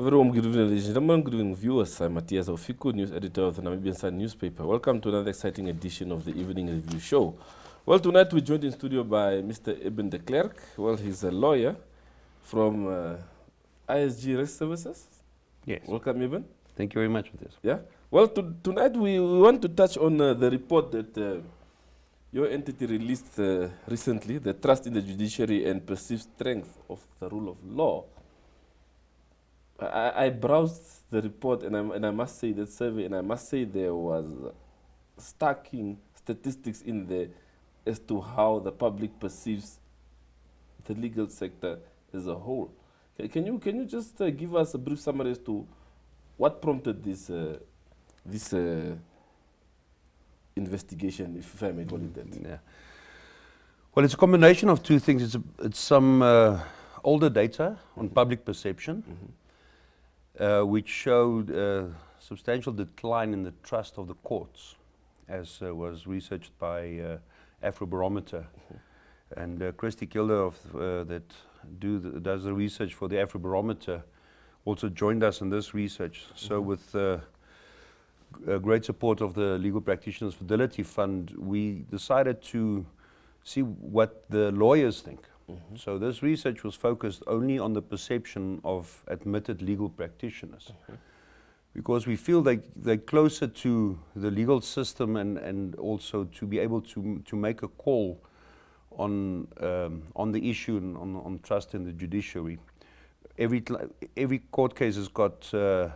A very warm good evening, ladies and gentlemen. Good evening, viewers. I'm Matthias Ofiku, news editor of the Namibian Sun newspaper. Welcome to another exciting edition of the Evening Review Show. Well, tonight we're joined in studio by Mr. Eben De Klerk. Well, he's a lawyer from ISG Risk Services. Yes. Welcome, Eben. Thank you very much for this. Yeah. Well, tonight we want to touch on the report that your entity released recently, the trust in the judiciary and perceived strength of the rule of law. I browsed the report and I must say that survey, and I must say there was starking statistics in there as to how the public perceives the legal sector as a whole. Can you just give us a brief summary as to what prompted this investigation, if I may call it that? Yeah. Well, it's a combination of two things. It's some older data on public perception, which showed a substantial decline in the trust of the courts, as was researched by Afrobarometer. And Christy Kilder that does the research for the Afrobarometer also joined us in this research. So with great support of the Legal Practitioners Fidelity Fund, we decided to see what the lawyers think. So this research was focused only on the perception of admitted legal practitioners, because we feel they're closer to the legal system and also to be able to make a call on the issue and on trust in the judiciary. Every court case has got 50%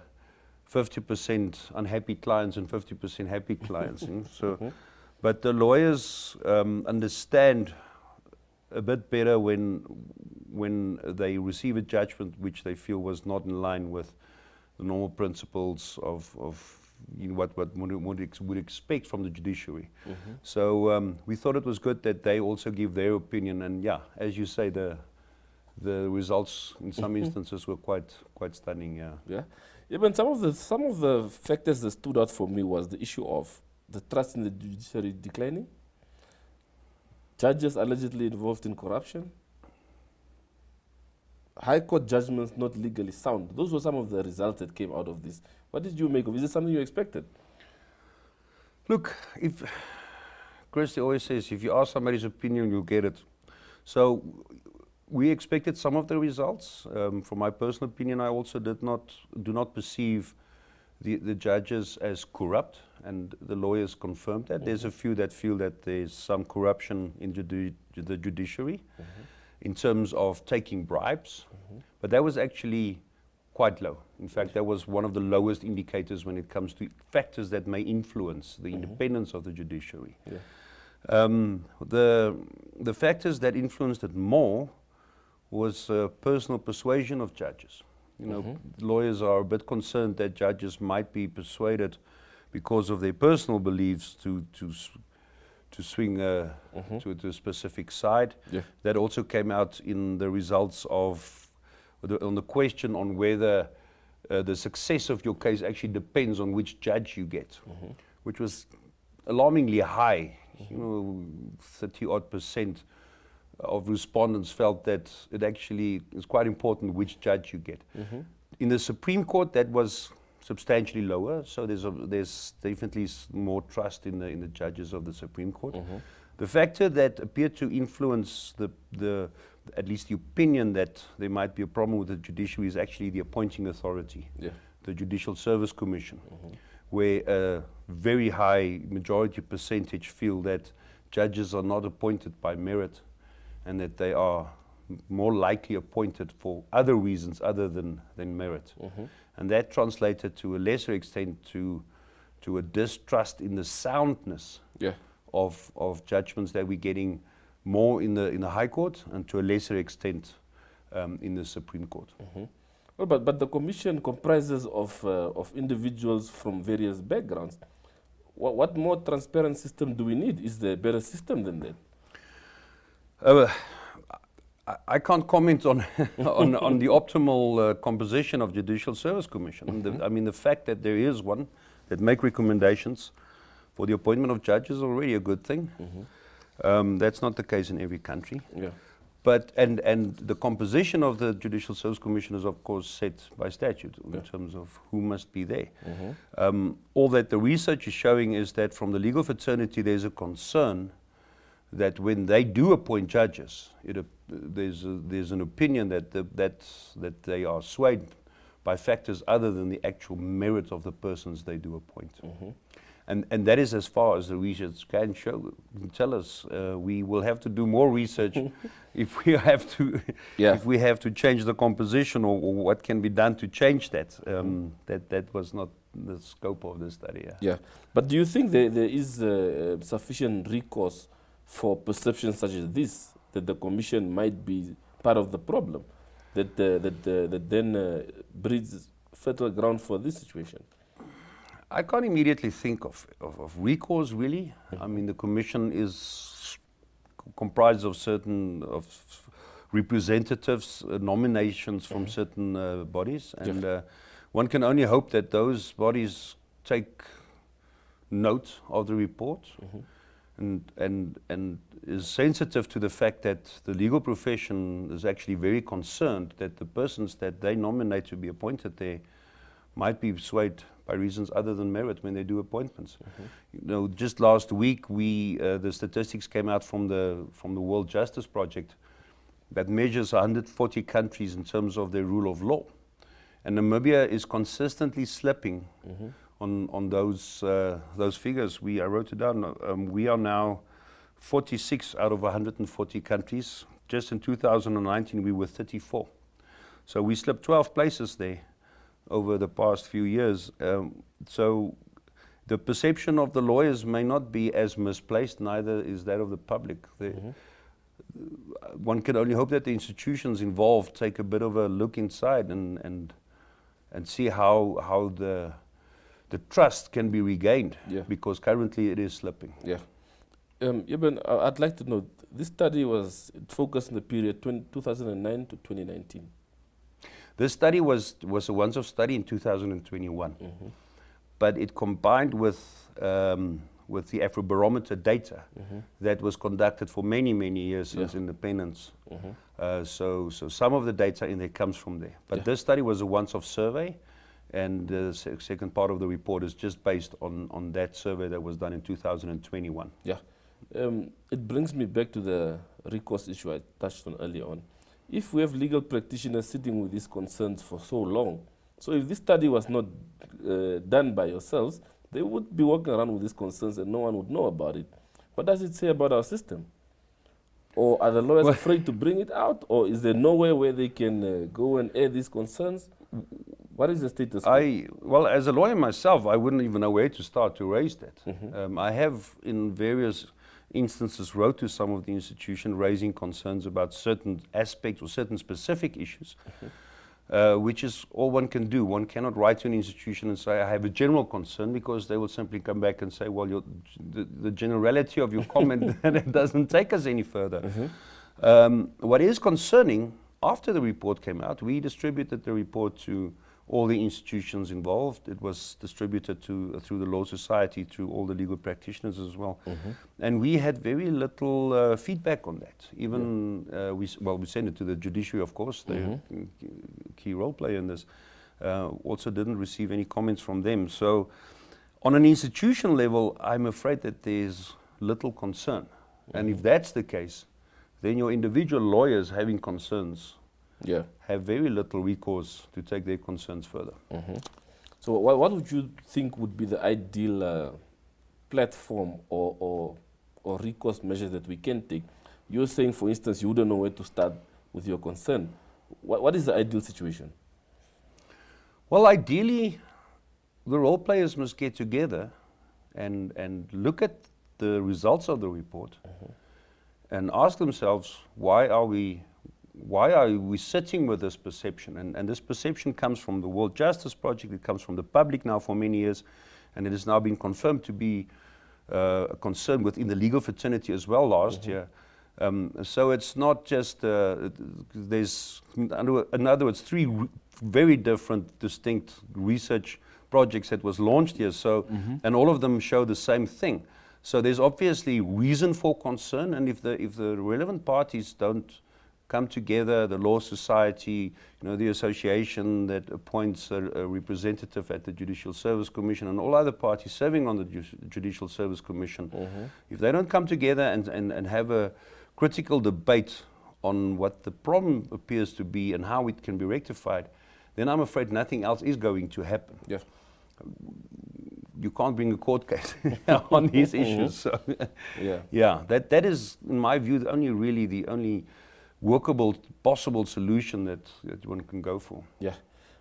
unhappy clients and 50% happy clients. So, but the lawyers understand a bit better when they receive a judgment which they feel was not in line with the normal principles of what one would expect from the judiciary. So we thought it was good that they also give their opinion, and yeah, as you say, the results in some instances were quite stunning. Yeah, but some of the factors that stood out for me was the issue of the trust in the judiciary declining, judges allegedly involved in corruption, high court judgments not legally sound. Those were some of the results that came out of this. What did you make of it? Is it something you expected? Look, Christy always says, if you ask somebody's opinion, you'll get it. So we expected some of the results. From my personal opinion, I also do not perceive the judges as corrupt, and the lawyers confirmed that. There's a few that feel that there's some corruption in the judiciary in terms of taking bribes, but that was actually quite low. In fact, that was one of the lowest indicators when it comes to factors that may influence the independence of the judiciary. The factors that influenced it more was personal persuasion of judges. You know, lawyers are a bit concerned that judges might be persuaded because of their personal beliefs to swing to a specific side. That also came out in the results of on the question on whether the success of your case actually depends on which judge you get, which was alarmingly high. You know, 30-odd% of respondents felt that it actually is quite important which judge you get. In the Supreme Court, that was substantially lower, so there's definitely more trust in the judges of the Supreme Court. The factor that appeared to influence at least the opinion that there might be a problem with the judiciary is actually the appointing authority, the Judicial Service Commission, where a very high majority percentage feel that judges are not appointed by merit, and that they are more likely appointed for other reasons other than merit. And that translated to a lesser extent to a distrust in the soundness of judgments that we're getting more in the High Court, and to a lesser extent in the Supreme Court. Well, but the commission comprises of individuals from various backgrounds. What more transparent system do we need? Is there a better system than that? I can't comment on on the optimal composition of Judicial Service Commission. I mean, the fact that there is one that make recommendations for the appointment of judges is already a good thing. That's not the case in every country. And the composition of the Judicial Service Commission is, of course, set by statute in terms of who must be there. All that the research is showing is that from the legal fraternity, there's a concern that when they do appoint judges, there's an opinion that they are swayed by factors other than the actual merit of the persons they do appoint. And that is as far as the research can tell us. We will have to do more research if we have to if we have to change the composition or what can be done to change that. That was not the scope of the study. Yeah, but do you think there is sufficient recourse for perceptions such as this, that the Commission might be part of the problem, that then breeds fertile ground for this situation? I can't immediately think of recourse, really. I mean, the Commission is comprised of certain representatives, nominations from certain bodies, and one can only hope that those bodies take note of the report and is sensitive to the fact that the legal profession is actually very concerned that the persons that they nominate to be appointed there might be swayed by reasons other than merit when they do appointments. You know, just last week, the statistics came out from the World Justice Project that measures 140 countries in terms of their rule of law, and Namibia is consistently slipping on those figures. I wrote it down. We are now 46 out of 140 countries. Just in 2019, we were 34. So we slipped 12 places there over the past few years. So the perception of the lawyers may not be as misplaced, neither is that of the public. One can only hope that the institutions involved take a bit of a look inside and see how the trust can be regained, because currently it is slipping. Eben, I'd like to know, this study was focused on the period 2009 to 2019. This study was a once-off study in 2021, but it combined with the Afrobarometer data that was conducted for many, many years since independence. So some of the data in there comes from there. But this study was a once-off survey, and the second part of the report is just based on that survey that was done in 2021. It brings me back to the recourse issue I touched on earlier on. If we have legal practitioners sitting with these concerns for so long, so if this study was not done by yourselves, they would be walking around with these concerns and no one would know about it. What does it say about our system? Or are the lawyers afraid to bring it out? Or is there nowhere where they can go and air these concerns? What is the status quo? Well, as a lawyer myself, I wouldn't even know where to start to raise that. I have, in various instances, wrote to some of the institutions raising concerns about certain aspects or certain specific issues, which is all one can do. One cannot write to an institution and say, I have a general concern, because they will simply come back and say, well, the generality of your comment doesn't take us any further. What is concerning, after the report came out, we distributed the report to all the institutions involved. It was distributed through the Law Society, to all the legal practitioners as well. And we had very little feedback on that. Even, we sent it to the Judiciary, of course, the key role player in this. Also didn't receive any comments from them. So on an institutional level, I'm afraid that there's little concern. And if that's the case, then your individual lawyers having concerns have very little recourse to take their concerns further. So what would you think would be the ideal platform or recourse measures that we can take? You're saying, for instance, you wouldn't know where to start with your concern. What is the ideal situation? Well, ideally, the role players must get together and look at the results of the report and ask themselves, why are we sitting with this perception? And this perception comes from the World Justice Project, it comes from the public now for many years, and it has now been confirmed to be a concern within the legal fraternity as well last year. So it's not just, there's, in other words, three very different, distinct research projects that was launched here, so, and all of them show the same thing. So there's obviously reason for concern, and if the relevant parties don't come together, the Law Society, the association that appoints a representative at the Judicial Service Commission, and all other parties serving on the Judicial Service Commission, if they don't come together and have a critical debate on what the problem appears to be and how it can be rectified, then I'm afraid nothing else is going to happen. Yeah. You can't bring a court case on these issues. So, that is, in my view, the only workable, possible solution that one can go for. Yeah.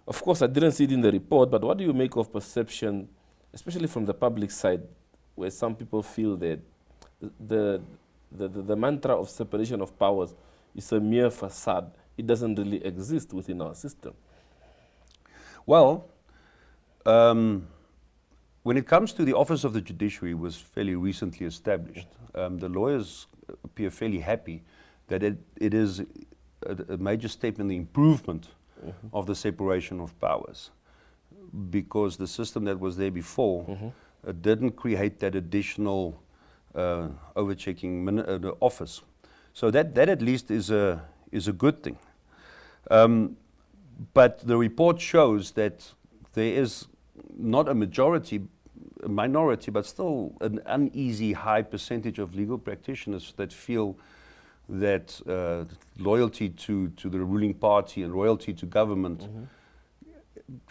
Of course, I didn't see it in the report, but what do you make of perception, especially from the public side, where some people feel that the mantra of separation of powers is a mere facade? It doesn't really exist within our system. Well, when it comes to the Office of the Judiciary, was fairly recently established. The lawyers appear fairly happy that it is a major step in the improvement of the separation of powers, because the system that was there before didn't create that additional overchecking office. So that at least is a good thing. But the report shows that there is not a minority, but still an uneasy high percentage of legal practitioners that feel that loyalty to the ruling party and loyalty to government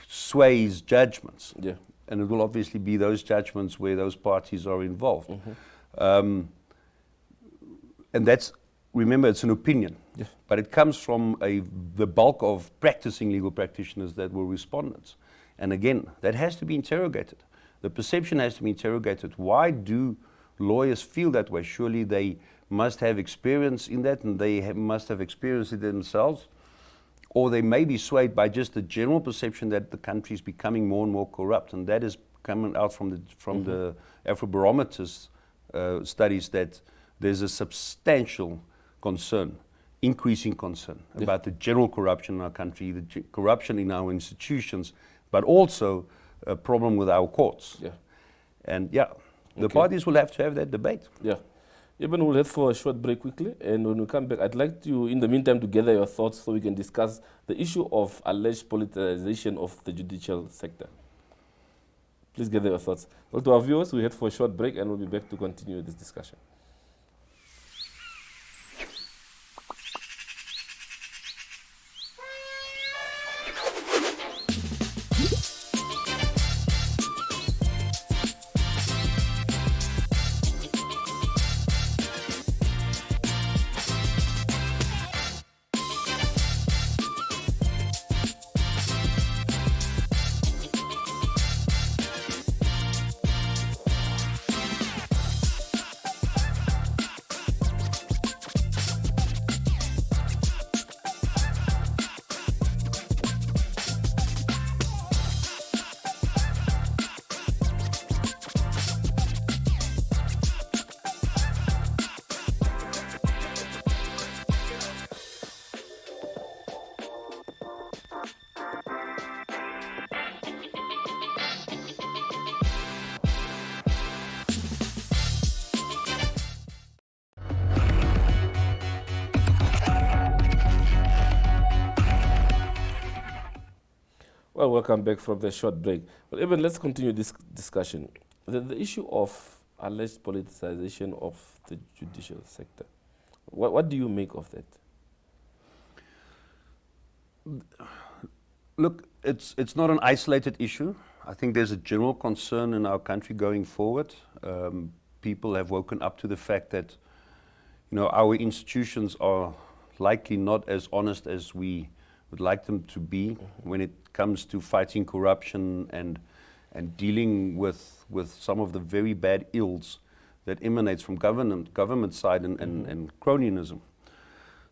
sways judgments. Yeah. And it will obviously be those judgments where those parties are involved. And that's, remember, it's an opinion. Yeah. But it comes from the bulk of practicing legal practitioners that were respondents. And again, that has to be interrogated. The perception has to be interrogated. Why do lawyers feel that way? Surely they must have experience in that, and they must have experienced it themselves. Or they may be swayed by just the general perception that the country is becoming more and more corrupt. And that is coming out from the Afrobarometer's studies, that there's a substantial concern, increasing concern about the general corruption in our country, the corruption in our institutions, but also a problem with our courts. Yeah. And the parties will have to have that debate. Yeah. Eben, we'll head for a short break quickly, and when we come back, I'd like you, in the meantime, to gather your thoughts so we can discuss the issue of alleged politicization of the judicial sector. Please gather your thoughts. Well, to our viewers, we head for a short break, and we'll be back to continue this discussion. Well, welcome back from the short break. Well, Eben, let's continue this discussion. The issue of alleged politicization of the judicial sector. What do you make of that? Look, it's not an isolated issue. I think there's a general concern in our country going forward. People have woken up to the fact that, our institutions are likely not as honest as we would like them to be when it comes to fighting corruption and dealing with some of the very bad ills that emanates from government side and cronyism.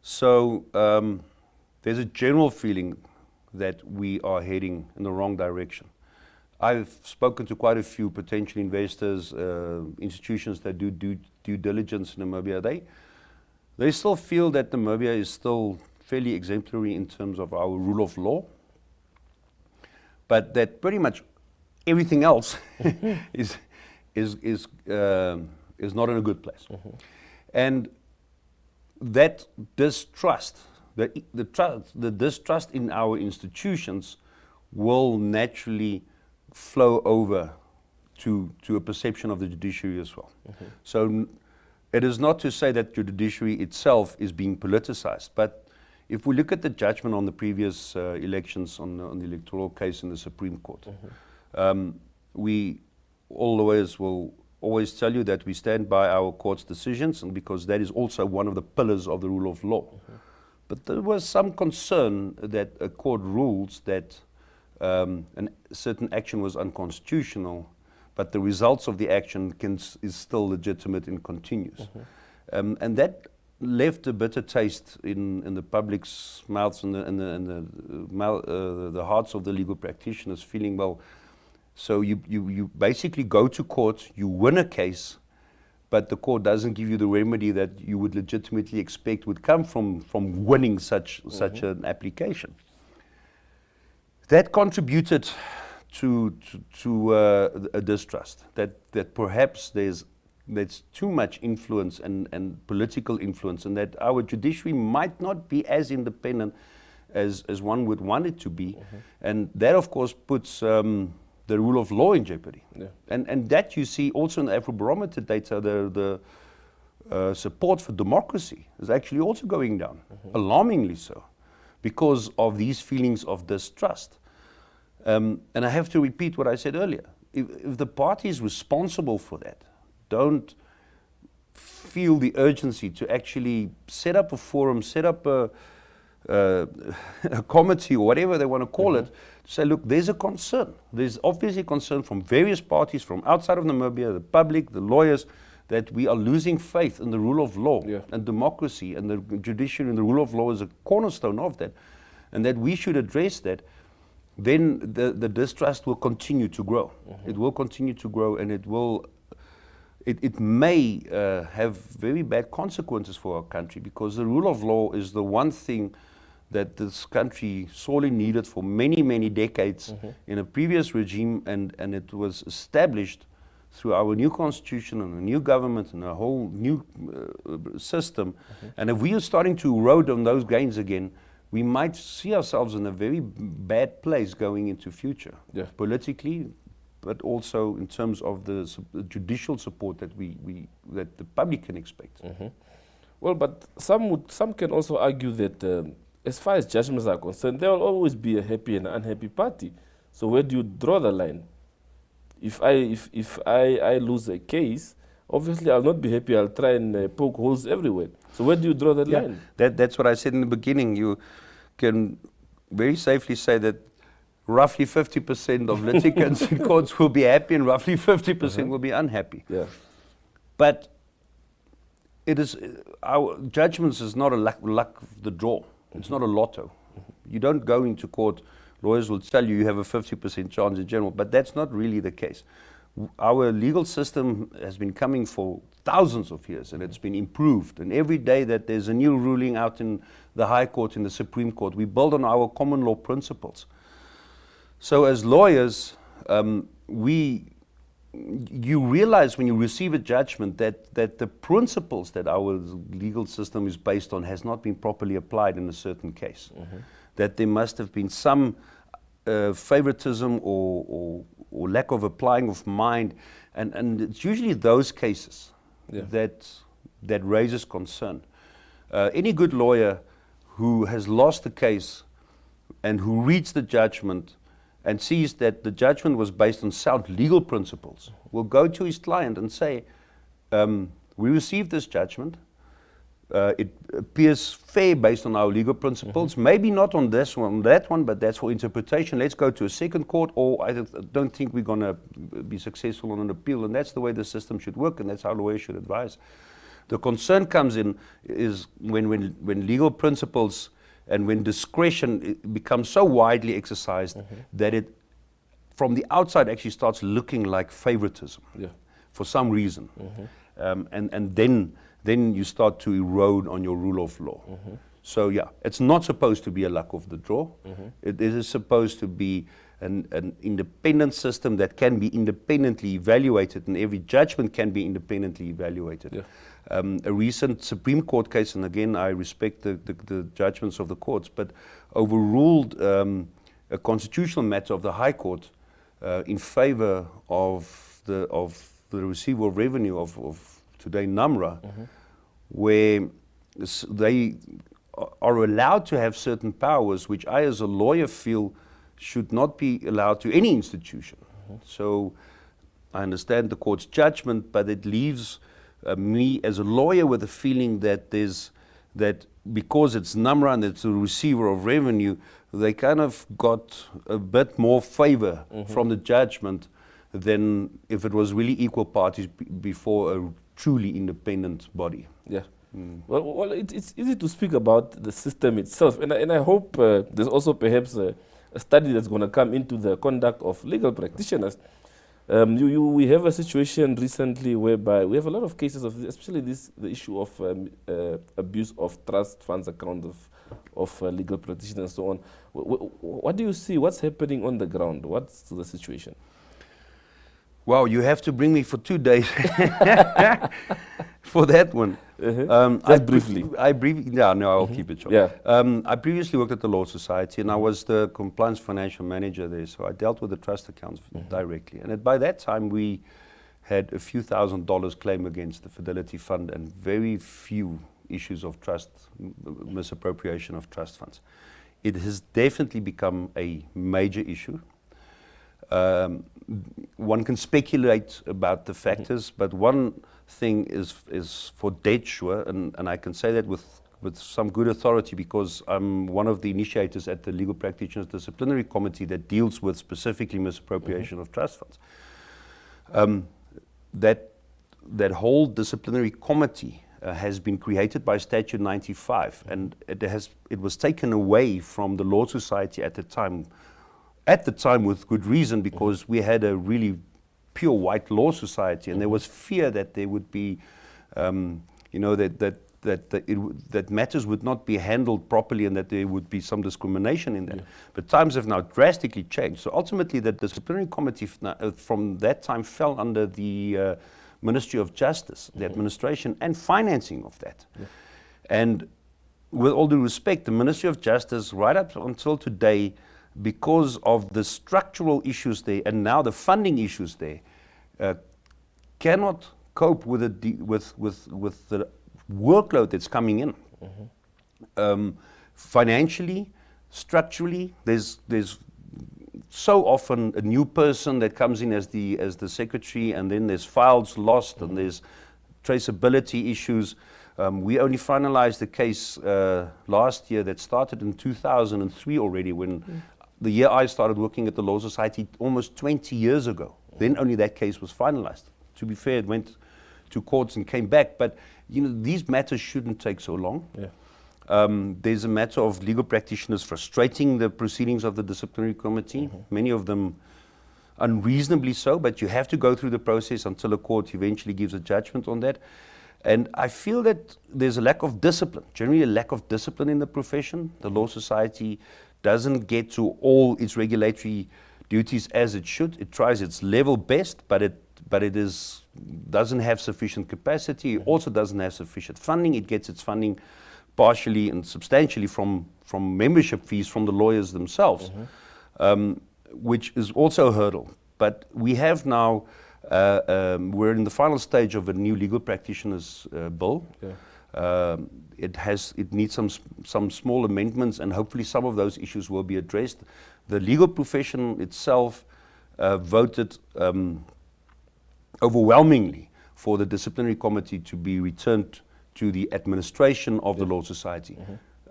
So there's a general feeling that we are heading in the wrong direction. I've spoken to quite a few potential investors, institutions that do due diligence in Namibia. They still feel that Namibia is still fairly exemplary in terms of our rule of law, but that pretty much everything else is not in a good place. And that distrust the distrust in our institutions will naturally flow over to a perception of the judiciary as well. So it is not to say that the judiciary itself is being politicized, but if we look at the judgment on the previous elections, on the electoral case in the Supreme Court, all lawyers will always tell you that we stand by our court's decisions, and because that is also one of the pillars of the rule of law. But there was some concern that a court rules that a certain action was unconstitutional, but the results of the action is still legitimate and continues. And that left a bitter taste in the public's mouths and the hearts of the legal practitioners, feeling, well, so you basically go to court, you win a case, but the court doesn't give you the remedy that you would legitimately expect would come from winning such an application. That contributed to a distrust, that perhaps there's too much influence and political influence, and that our judiciary might not be as independent as one would want it to be. And that, of course, puts the rule of law in jeopardy. And that you see also in the Afrobarometer data, the support for democracy is actually also going down, alarmingly so, because of these feelings of distrust. And I have to repeat what I said earlier. If the parties responsible for that don't feel the urgency to actually set up a forum, set up a committee or whatever they want to call it, to say, look, there's a concern. There's obviously concern from various parties, from outside of Namibia, the public, the lawyers, that we are losing faith in the rule of law and democracy, and the judiciary and the rule of law is a cornerstone of that, and that we should address that. Then the distrust will continue to grow. It will continue to grow, and it may have very bad consequences for our country, because the rule of law is the one thing that this country sorely needed for many, many decades in a previous regime, and it was established through our new constitution and a new government and a whole new system. And if we are starting to erode on those gains again, we might see ourselves in a very bad place going into future, politically, but also in terms of the judicial support that that the public can expect. Well, but some can also argue that as far as judgments are concerned, there will always be a happy and unhappy party. So where do you draw the line? If I lose a case, obviously I'll not be happy. I'll try and poke holes everywhere. So where do you draw the line? That's what I said in the beginning. You can very safely say that roughly 50% of litigants in courts will be happy, and roughly 50% will be unhappy. But it is our judgments is not a luck of the draw. It's not a lotto. You don't go into court. Lawyers will tell you have a 50% chance in general, but that's not really the case. Our legal system has been coming for thousands of years, and it's been improved. And every day that there's a new ruling out in the High Court, in the Supreme Court, we build on our common law principles. So as lawyers, you realize when you receive a judgment that the principles that our legal system is based on has not been properly applied in a certain case. That there must have been some favoritism or lack of applying of mind, and it's usually those cases that raises concern. Any good lawyer who has lost a case and who reads the judgment and sees that the judgment was based on sound legal principles will go to his client and say, we received this judgment. It appears fair based on our legal principles. Maybe not on this one, that one, but that's for interpretation. Let's go to a second court, or I don't think we're going to be successful on an appeal. And that's the way the system should work, and that's how lawyers should advise. The concern comes in is when legal principles and when discretion becomes so widely exercised that it, from the outside, actually starts looking like favoritism for some reason. And then you start to erode on your rule of law. So it's not supposed to be a luck of the draw. It is supposed to be an independent system that can be independently evaluated, and every judgment can be independently evaluated. Yeah. A recent Supreme Court case, and again I respect the judgments of the courts, but overruled a constitutional matter of the High Court in favor of the receiver of revenue of today NAMRA, where they are allowed to have certain powers which I as a lawyer feel should not be allowed to any institution. So I understand the court's judgment, but it leaves me as a lawyer with a feeling that that because it's NAMRA and it's a receiver of revenue, they kind of got a bit more favor from the judgment than if it was really equal parties before a truly independent body. Yeah. Well, it's easy to speak about the system itself, and I hope there's also perhaps a study that's going to come into the conduct of legal practitioners. We have a situation recently whereby we have a lot of cases of, especially the issue of abuse of trust funds accounts of legal practitioners and so on. What do you see? What's happening on the ground? What's the situation? Wow, you have to bring me for 2 days for that one. Just briefly. I'll keep it short. Yeah. I previously worked at the Law Society, and I was the compliance financial manager there, so I dealt with the trust accounts directly. And by that time, we had a few $1,000s claim against the Fidelity Fund and very few issues of trust, misappropriation of trust funds. It has definitely become a major issue. One can speculate about the factors, but one thing is for dead sure, and I can say that with some good authority because I'm one of the initiators at the Legal Practitioners Disciplinary Committee that deals with specifically misappropriation of trust funds. That whole disciplinary committee has been created by Statute 95, and it was taken away from the Law Society at the time. At the time, with good reason, because we had a really pure white law society, and there was fear that there would be, that matters would not be handled properly, and that there would be some discrimination in that. Yeah. But times have now drastically changed. So ultimately, the disciplinary committee from that time fell under the Ministry of Justice, the administration and financing of that. Yeah. And with all due respect, the Ministry of Justice, right up until today, because of the structural issues there and now the funding issues there, cannot cope with the workload that's coming in. Financially, structurally, there's so often a new person that comes in as the secretary, and then there's files lost, and there's traceability issues. We only finalized the case last year that started in 2003 already, when the year I started working at the Law Society almost 20 years ago. Then only that case was finalized. To be fair, it went to courts and came back, but these matters shouldn't take so long. Yeah. There's a matter of legal practitioners frustrating the proceedings of the disciplinary committee, many of them unreasonably so, but you have to go through the process until a court eventually gives a judgment on that. And I feel that there's a lack of discipline, generally a lack of discipline in the profession. The Law Society doesn't get to all its regulatory duties as it should. It tries its level best, but it doesn't have sufficient capacity. It also doesn't have sufficient funding. It gets its funding partially and substantially from membership fees from the lawyers themselves, which is also a hurdle. But we have now, we're in the final stage of a new legal practitioners bill. Yeah. It needs some small amendments, and hopefully some of those issues will be addressed. The legal profession itself voted overwhelmingly for the disciplinary committee to be returned to the administration of the Law Society.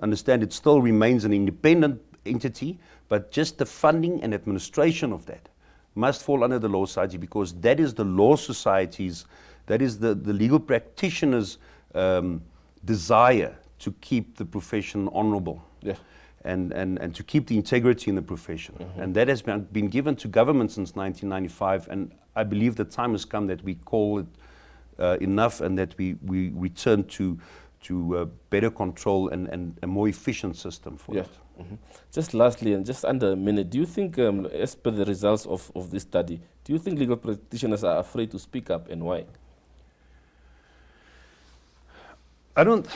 Understand it still remains an independent entity, but just the funding and administration of that must fall under the Law Society, because that is the Law Society's, that is the legal practitioners' desire to keep the profession honorable. Yeah. And to keep the integrity in the profession. And that has been given to government since 1995, and I believe the time has come that we call it enough, and that we return to better control and a more efficient system for it. Just lastly, and just under a minute, do you think, as per the results of this study, do you think legal practitioners are afraid to speak up, and why? I don't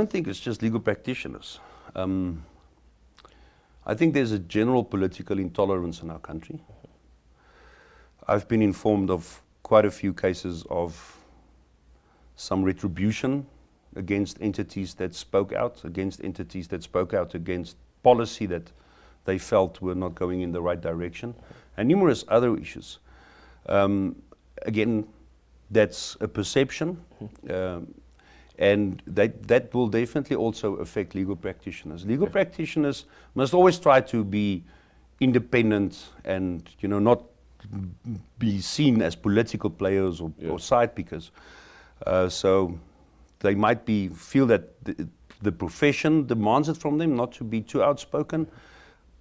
think it's just legal practitioners. I think there's a general political intolerance in our country. I've been informed of quite a few cases of some retribution against entities that spoke out, against policy that they felt were not going in the right direction, and numerous other issues. Again, that's a perception, and that will definitely also affect legal practitioners. Legal practitioners must always try to be independent and, not be seen as political players or side pickers. So they might feel that the profession demands it from them not to be too outspoken,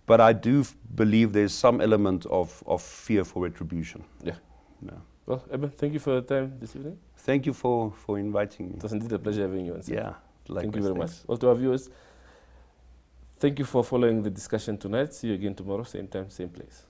but I do believe there's some element of fear for retribution. Yeah. Well, Eben, thank you for your time this evening. Thank you for inviting me. It was indeed a pleasure having you on set. Yeah, thank you very much. Well, to our viewers, thank you for following the discussion tonight. See you again tomorrow, same time, same place.